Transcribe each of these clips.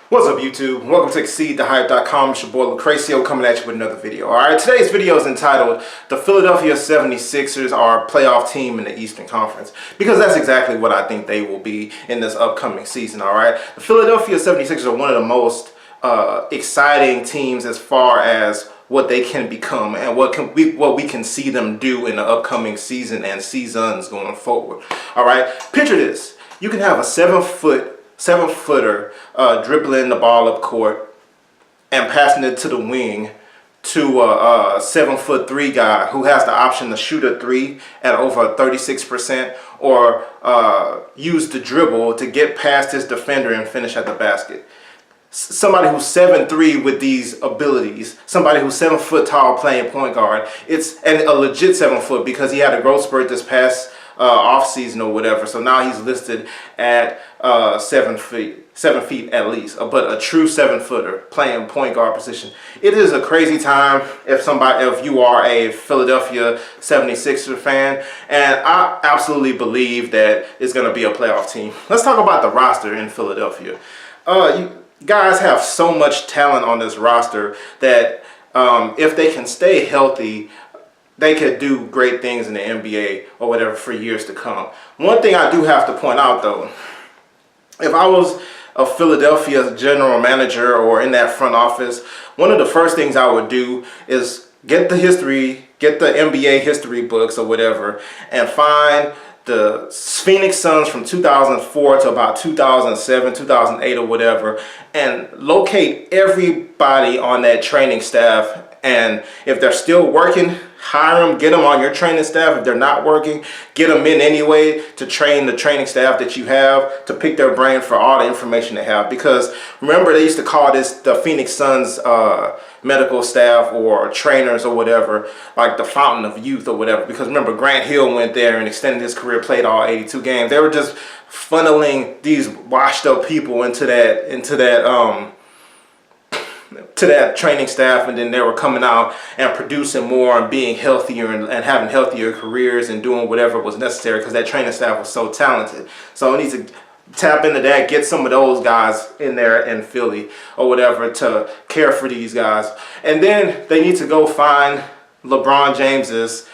What's up, YouTube? Welcome to ExceedTheHype.com. It's your boy Lucrecio coming at you with another video. Alright, today's video is entitled The Philadelphia 76ers Are a Playoff Team in the Eastern Conference, because that's exactly what I think they will be in this upcoming season. Alright, the Philadelphia 76ers are one of the most exciting teams as far as what they can become and what we can see them do in the upcoming season and seasons going forward. Alright, picture this. You can have a seven-footer dribbling the ball up court and passing it to the wing to a 7'3" guy who has the option to shoot a three at over 36% or use the dribble to get past his defender and finish at the basket. Somebody who's 7'3" with these abilities, somebody who's 7 foot tall playing point guard. It's a legit 7 foot because he had a growth spurt this past off season or whatever. So now he's listed at 7 feet at least. But a true 7-footer playing point guard position. It is a crazy time if you are a Philadelphia 76er fan, and I absolutely believe that it's going to be a playoff team. Let's talk about the roster in Philadelphia. You guys have so much talent on this roster that if they can stay healthy, they could do great things in the NBA or whatever for years to come. One thing I do have to point out though, if I was a Philadelphia general manager or in that front office, one of the first things I would do is get the NBA history books or whatever and find the Phoenix Suns from 2004 to about 2007, 2008 or whatever, and locate everybody on that training staff. And if they're still working, hire them, get them on your training staff. If they're not working, get them in anyway to train the training staff that you have, to pick their brain for all the information they have. Because remember, they used to call this the Phoenix Suns medical staff or trainers or whatever, like the fountain of youth or whatever. Because remember, Grant Hill went there and extended his career, played all 82 games. They were just funneling these washed up people into that training staff, and then they were coming out and producing more and being healthier and having healthier careers and doing whatever was necessary because that training staff was so talented. So it needs to tap into that, get some of those guys in there in Philly or whatever to care for these guys. And then they need to go find LeBron James's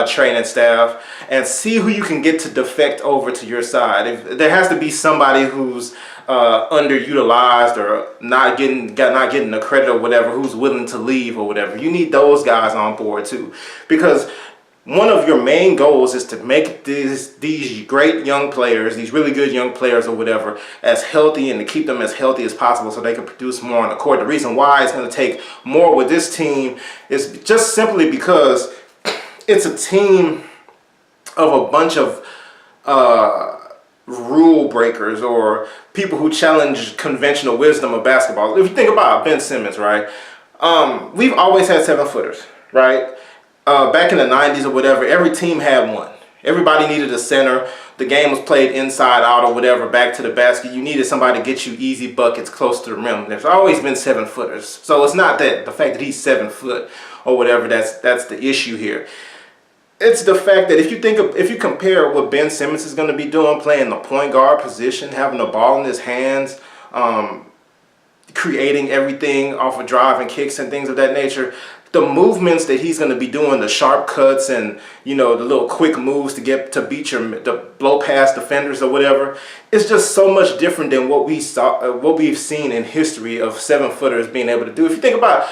training staff and see who you can get to defect over to your side. There has to be somebody who's underutilized or not getting the credit or whatever, who's willing to leave or whatever. You need those guys on board too, because one of your main goals is to make these great young players, these really good young players or whatever, as healthy and to keep them as healthy as possible so they can produce more on the court. The reason why it's going to take more with this team is just simply because it's a team of a bunch of rule breakers or people who challenge conventional wisdom of basketball. If you think about Ben Simmons, right? We've always had 7-footers, right? Back in the 90s or whatever, every team had one. Everybody needed a center. The game was played inside out or whatever, back to the basket. You needed somebody to get you easy buckets close to the rim. There's always been 7-footers. So it's not that the fact that he's 7 foot or whatever that's the issue here. It's the fact that if you compare what Ben Simmons is going to be doing, playing the point guard position, having the ball in his hands, creating everything off of drive and kicks and things of that nature, the movements that he's going to be doing, the sharp cuts and the little quick moves to blow past defenders or whatever, it's just so much different than what we've seen in history of 7-footers being able to do. If you think about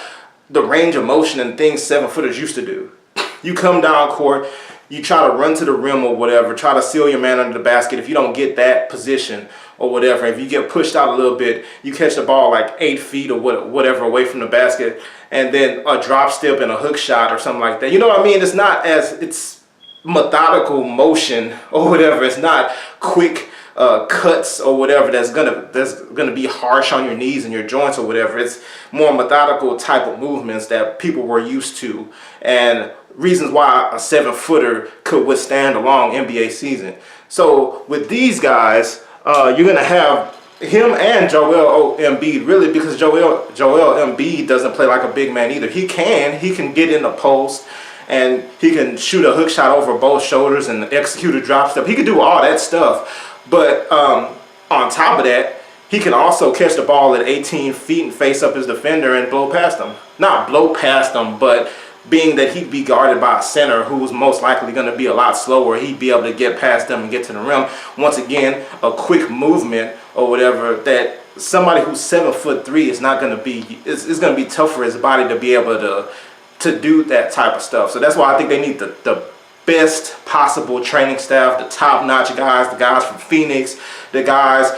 the range of motion and things 7-footers used to do. You come down court, you try to run to the rim or whatever, try to seal your man under the basket. If you don't get that position or whatever, if you get pushed out a little bit, you catch the ball like 8 feet or whatever away from the basket, and then a drop step and a hook shot or something like that. You know what I mean? It's methodical motion or whatever. It's not quick cuts or whatever that's gonna be harsh on your knees and your joints or whatever. It's more methodical type of movements that people were used to, and reasons why a 7-footer could withstand a long NBA season. So with these guys, you're gonna have him and Joel Embiid, really, because Joel Embiid doesn't play like a big man either. He can get in the post and he can shoot a hook shot over both shoulders and execute a drop step. He can do all that stuff. But on top of that, he can also catch the ball at 18 feet and face up his defender and blow past him. Not blow past him, but being that he'd be guarded by a center who's most likely going to be a lot slower, he'd be able to get past them and get to the rim. Once again, a quick movement or whatever that somebody who's 7'3" is not going to be. It's going to be tough for his body to be able to do that type of stuff. So that's why I think they need the best possible training staff, the top-notch guys, the guys from Phoenix, the guys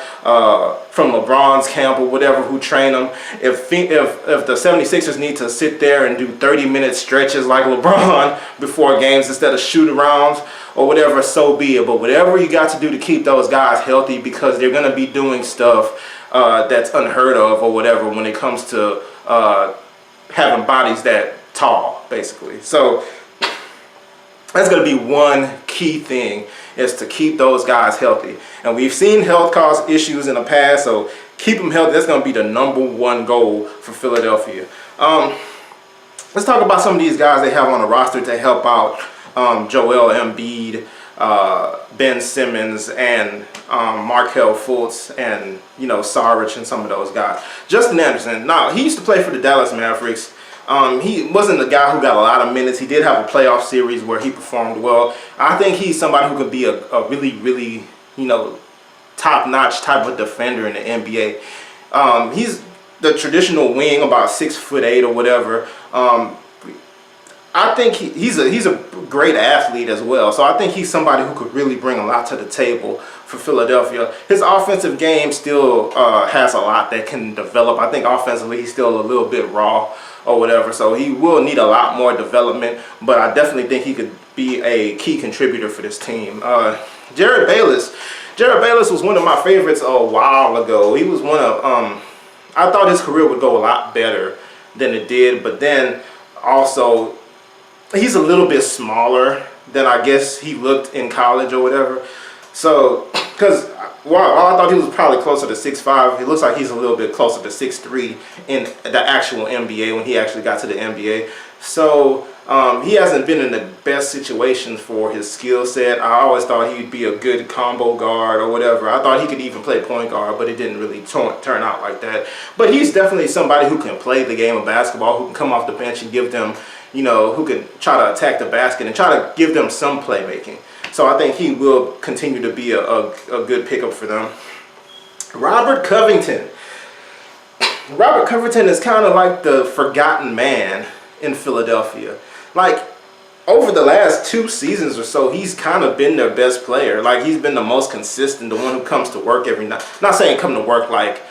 from LeBron's camp or whatever who train them. If the 76ers need to sit there and do 30-minute stretches like LeBron before games instead of shoot-arounds or whatever, so be it. But whatever you got to do to keep those guys healthy, because they're going to be doing stuff that's unheard of or whatever when it comes to having bodies that tall, basically. So that's going to be one key thing, is to keep those guys healthy. And we've seen health cause issues in the past, so keep them healthy. That's going to be the #1 goal for Philadelphia. Let's talk about some of these guys they have on the roster to help out Joel Embiid, Ben Simmons, and Markelle Fultz, and Saric and some of those guys. Justin Anderson, now he used to play for the Dallas Mavericks. He wasn't a guy who got a lot of minutes. He did have a playoff series where he performed well. I think he's somebody who could be a really, really, top-notch type of defender in the NBA. He's the traditional wing, about 6'8" or whatever. I think he's a great athlete as well. So I think he's somebody who could really bring a lot to the table for Philadelphia. His offensive game still has a lot that can develop. I think offensively he's still a little bit raw or whatever, so he will need a lot more development, but I definitely think he could be a key contributor for this team. Jared Bayless was one of my favorites a while ago. He was one of, I thought his career would go a lot better than it did, but then also he's a little bit smaller than I guess he looked in college or whatever. So, because while I thought he was probably closer to 6'5", it looks like he's a little bit closer to 6'3" in the actual NBA when he actually got to the NBA. So he hasn't been in the best situations for his skill set. I always thought he'd be a good combo guard or whatever. I thought he could even play point guard, but it didn't really turn out like that. But he's definitely somebody who can play the game of basketball, who can come off the bench and give them, who can try to attack the basket and try to give them some playmaking. So I think he will continue to be a good pickup for them. Robert Covington. Robert Covington is kind of like the forgotten man in Philadelphia. Like, over the last 2 seasons or so, he's kind of been their best player. Like, he's been the most consistent, the one who comes to work every night. Not saying come to work like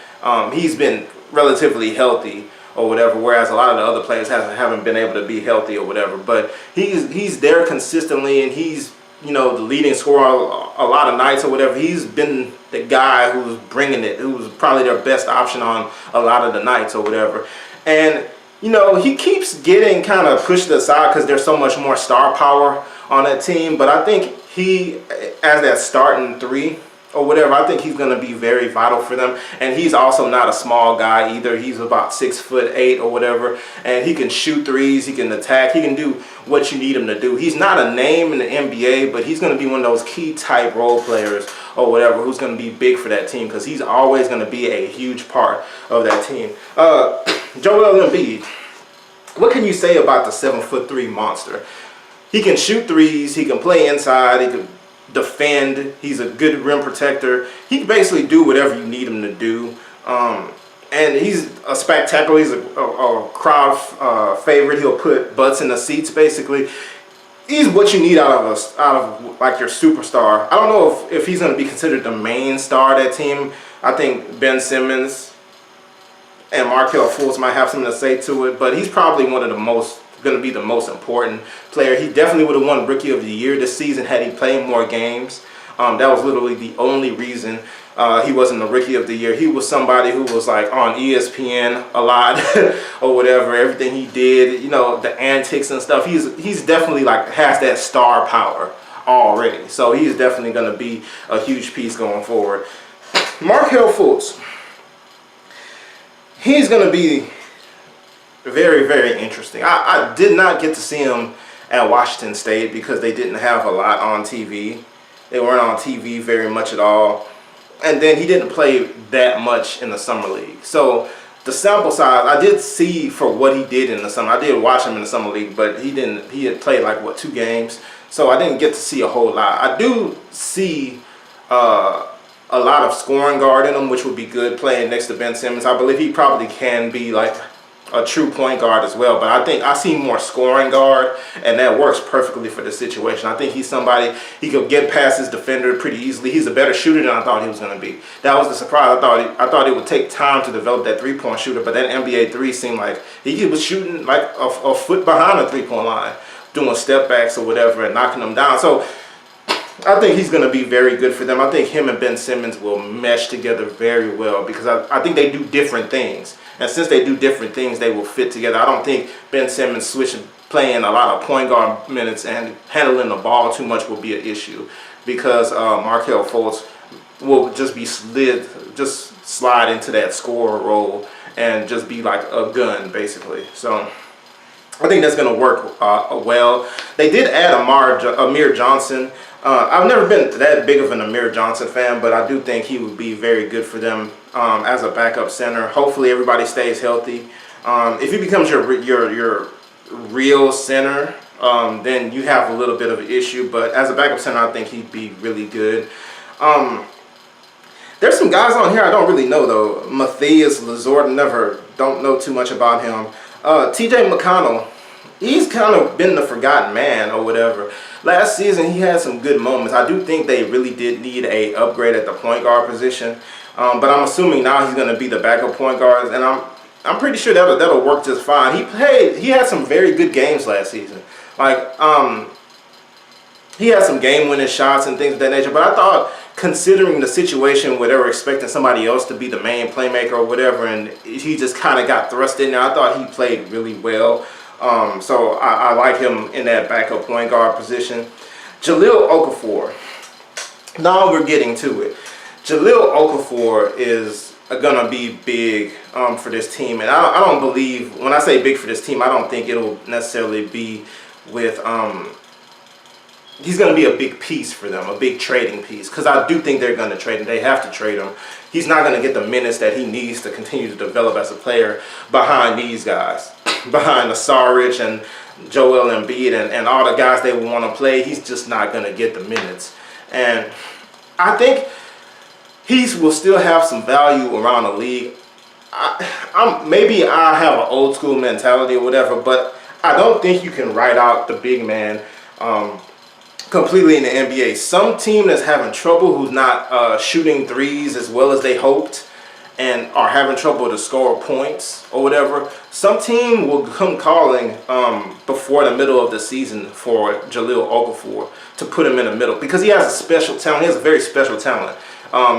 he's been relatively healthy or whatever, whereas a lot of the other players haven't been able to be healthy or whatever. But he's there consistently, and he's the leading scorer a lot of nights or whatever. He's been the guy who's bringing it, who's probably their best option on a lot of the nights or whatever. And he keeps getting kind of pushed aside because there's so much more star power on that team. But I think he, as that starting 3 or whatever, I think he's going to be very vital for them. And he's also not a small guy either. He's about 6'8" or whatever, and he can shoot threes, he can attack, he can do what you need him to do. He's not a name in the NBA, but he's going to be one of those key type role players or whatever who's going to be big for that team, because he's always going to be a huge part of that team. Joel Embiid. What can you say about the 7'3" monster? He can shoot threes, he can play inside, he can defend, he's a good rim protector. He can basically do whatever you need him to do. And he's a spectacular, he's a crowd favorite. He'll put butts in the seats, basically. He's what you need out of like your superstar. I don't know if he's going to be considered the main star of that team. I think Ben Simmons and Markelle Fultz might have something to say to it, but he's probably going to be the most important player. He definitely would have won Rookie of the Year this season had he played more games. That was literally the only reason he wasn't the Rookie of the Year. He was somebody who was like on ESPN a lot or whatever. Everything he did, the antics and stuff. He's definitely has that star power already. So he's definitely going to be a huge piece going forward. Markelle Fultz. He's going to be very, very interesting. I did not get to see him at Washington State because they didn't have a lot on TV. They weren't on TV very much at all. and then he didn't play that much in the summer league. So the sample size, I did see for what he did in the summer. I did watch him in the summer league, but he didn't. He had played like what, 2 games, so I didn't get to see a whole lot. I do see a lot of scoring guard in him, which would be good playing next to Ben Simmons. I believe he probably can be like a true point guard as well, but I think I see more scoring guard, and that works perfectly for the situation. I think he's somebody, he could get past his defender pretty easily. He's a better shooter than I thought he was going to be. That was the surprise. I thought it would take time to develop that 3-point shooter, but that NBA 3 seemed like he was shooting like a foot behind the 3-point line, doing step backs or whatever and knocking them down. So I think he's going to be very good for them. I think him and Ben Simmons will mesh together very well, because I think they do different things. And since they do different things, they will fit together. I don't think Ben Simmons playing a lot of point guard minutes and handling the ball too much will be an issue, because Markelle Fultz will just slide into that scorer role and just be like a gun, basically. So I think that's going to work well. They did add Amir Johnson. I've never been that big of an Amir Johnson fan, but I do think he would be very good for them as a backup center. Hopefully everybody stays healthy. If he becomes your real center, then you have a little bit of an issue. But as a backup center, I think he'd be really good. There's some guys on here I don't really know though. Matthias Lazort, don't know too much about him. TJ McConnell, he's kind of been the forgotten man or whatever. Last season, he had some good moments. I do think they really did need a upgrade at the point guard position. But I'm assuming now he's going to be the backup point guard, and I'm pretty sure that'll work just fine. He had some very good games last season. Like he had some game-winning shots and things of that nature. But I thought, considering the situation where they were expecting somebody else to be the main playmaker or whatever, and he just kind of got thrust in there, I thought he played really well. So I like him in that backup point guard position. Jahlil Okafor. Now we're getting to it. Jahlil Okafor is going to be big for this team. And I don't believe, when I say big for this team, I don't think it'll necessarily be with, he's going to be a big piece for them, a big trading piece. Because I do think they're going to trade him. They have to trade him. He's not going to get the minutes that he needs to continue to develop as a player behind these guys. Behind Saric and Joel Embiid and all the guys they would want to play. He's just not going to get the minutes. And I think he will still have some value around the league. Maybe I have an old school mentality or whatever, but I don't think you can write out the big man completely in the NBA. Some team that's having trouble, who's not shooting threes as well as they hoped, and are having trouble to score points or whatever, some team will come calling before the middle of the season for Jahlil Okafor to put him in the middle, because he has a special talent. He has a very special talent.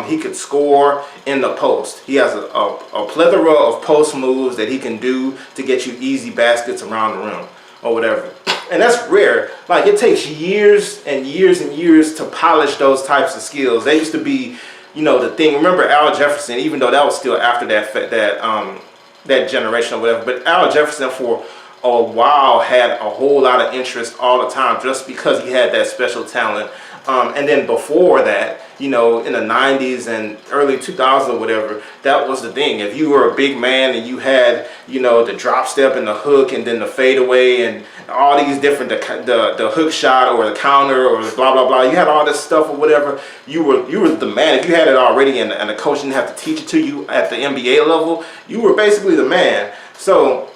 He could score in the post. He has a plethora of post moves that he can do to get you easy baskets around the rim or whatever. And that's rare. Like, it takes years and years and years to polish those types of skills. They used to be, you know, the thing. Remember Al Jefferson, even though that was still after that generation or whatever. But Al Jefferson for a while had a whole lot of interest all the time, just because he had that special talent. And then before that, you know, in the 90s and early 2000s or whatever, that was the thing. If you were a big man and you had, you know, the drop step and the hook and then the fadeaway and all these different, the hook shot or the counter or the blah, blah, blah, you had all this stuff or whatever, you were the man. If you had it already and the coach didn't have to teach it to you at the NBA level, you were basically the man. So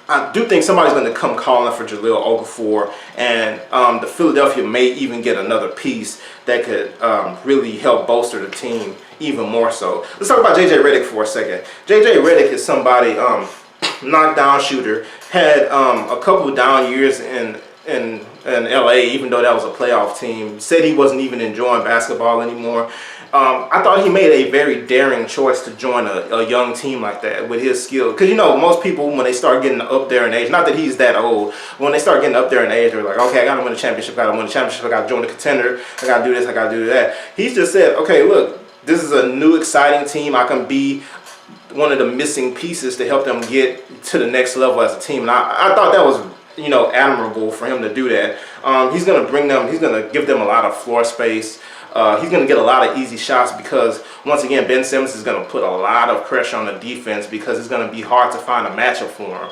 I do think somebody's going to come calling for Jahlil Okafor, and the Philadelphia may even get another piece that could really help bolster the team even more so. Let's talk about JJ Redick for a second. JJ Redick is somebody, knockdown shooter, had a couple of down years in LA, even though that was a playoff team. Said he wasn't even enjoying basketball anymore. I thought he made a very daring choice to join a young team like that with his skill. Because, you know, most people, when they start getting up there in age, not that he's that old, when they start getting up there in age, they're like, okay, I got to win a championship, I got to win a championship, I got to join the contender, I got to do this, I got to do that. He's just said, okay, look, this is a new exciting team. I can be one of the missing pieces to help them get to the next level as a team. And I thought that was, you know, admirable for him to do that. He's going to bring them, he's going to give them a lot of floor space. he's going to get a lot of easy shots because, once again, Ben Simmons is going to put a lot of pressure on the defense because it's going to be hard to find a matchup for him.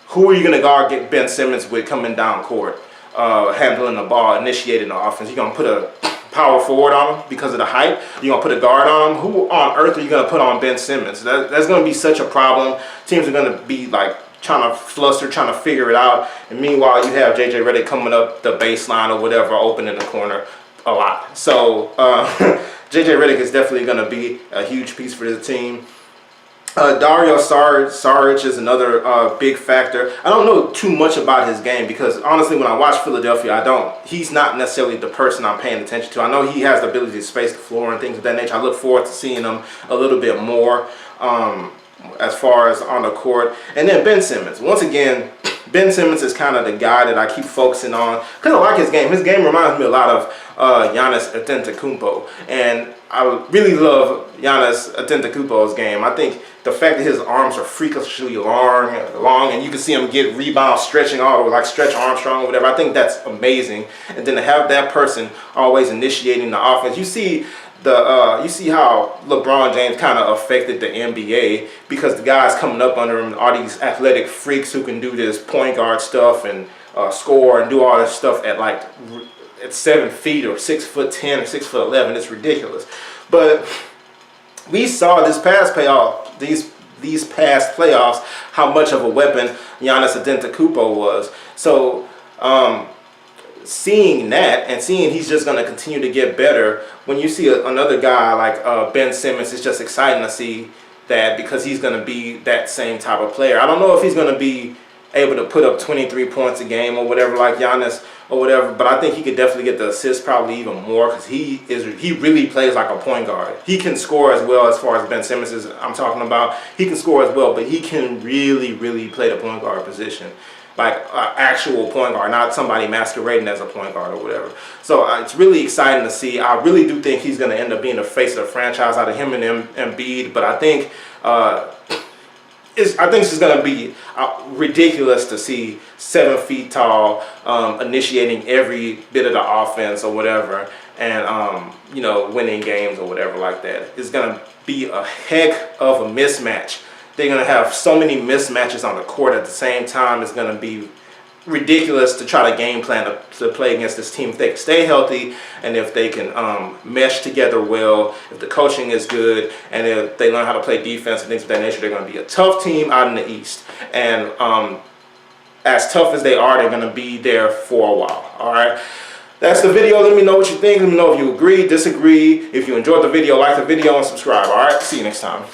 Who are you going to guard get Ben Simmons with coming down court, handling the ball, initiating the offense? You're going to put a power forward on him because of the height? You're going to put a guard on him? Who on earth are you going to put on Ben Simmons? That's going to be such a problem. Teams are going to be like trying to fluster, trying to figure it out. And meanwhile, you have J.J. Redick coming up the baseline or whatever, open in the corner a lot. So J.J. Redick is definitely going to be a huge piece for this team. Dario Saric is another big factor. I don't know too much about his game because, honestly, when I watch Philadelphia, he's not necessarily the person I'm paying attention to. I know he has the ability to space the floor and things of that nature. I look forward to seeing him a little bit more as far as on the court. And then Ben Simmons. Once again, Ben Simmons is kind of the guy that I keep focusing on because I like his game. His game reminds me a lot of Giannis Antetokounmpo. And I really love Giannis Antetokounmpo's game. I think the fact that his arms are freakishly long, and you can see him get rebounds stretching all over, like Stretch Armstrong or whatever. I think that's amazing. And then to have that person always initiating the offense, you see how LeBron James kind of affected the NBA because the guys coming up under him, all these athletic freaks who can do this point guard stuff and score and do all this stuff at 7 feet or 6'10" or 6'11". It's ridiculous. But we saw these past playoffs how much of a weapon Giannis Antetokounmpo was. So seeing that and seeing he's just going to continue to get better, when you see another guy like Ben Simmons, it's just exciting to see that because he's going to be that same type of player. I don't know if he's going to be able to put up 23 points a game or whatever like Giannis or whatever, but I think he could definitely get the assists probably even more because he really plays like a point guard. He can score as well as far as Ben Simmons is I'm talking about. He can score as well, but he can really play the point guard position. Like an actual point guard, not somebody masquerading as a point guard or whatever. So it's really exciting to see. I really do think he's going to end up being the face of the franchise out of him and Embiid, but I think it's just going to be ridiculous to see 7 feet tall, initiating every bit of the offense or whatever, and winning games or whatever like that. It's going to be a heck of a mismatch. They're going to have so many mismatches on the court at the same time. It's going to be ridiculous to try to game plan to play against this team if they can stay healthy and if they can mesh together well, if the coaching is good, and if they learn how to play defense and things of that nature. They're going to be a tough team out in the East. And as tough as they are, they're going to be there for a while. All right. That's the video. Let me know what you think. Let me know if you agree, disagree. If you enjoyed the video, like the video and subscribe. All right. See you next time.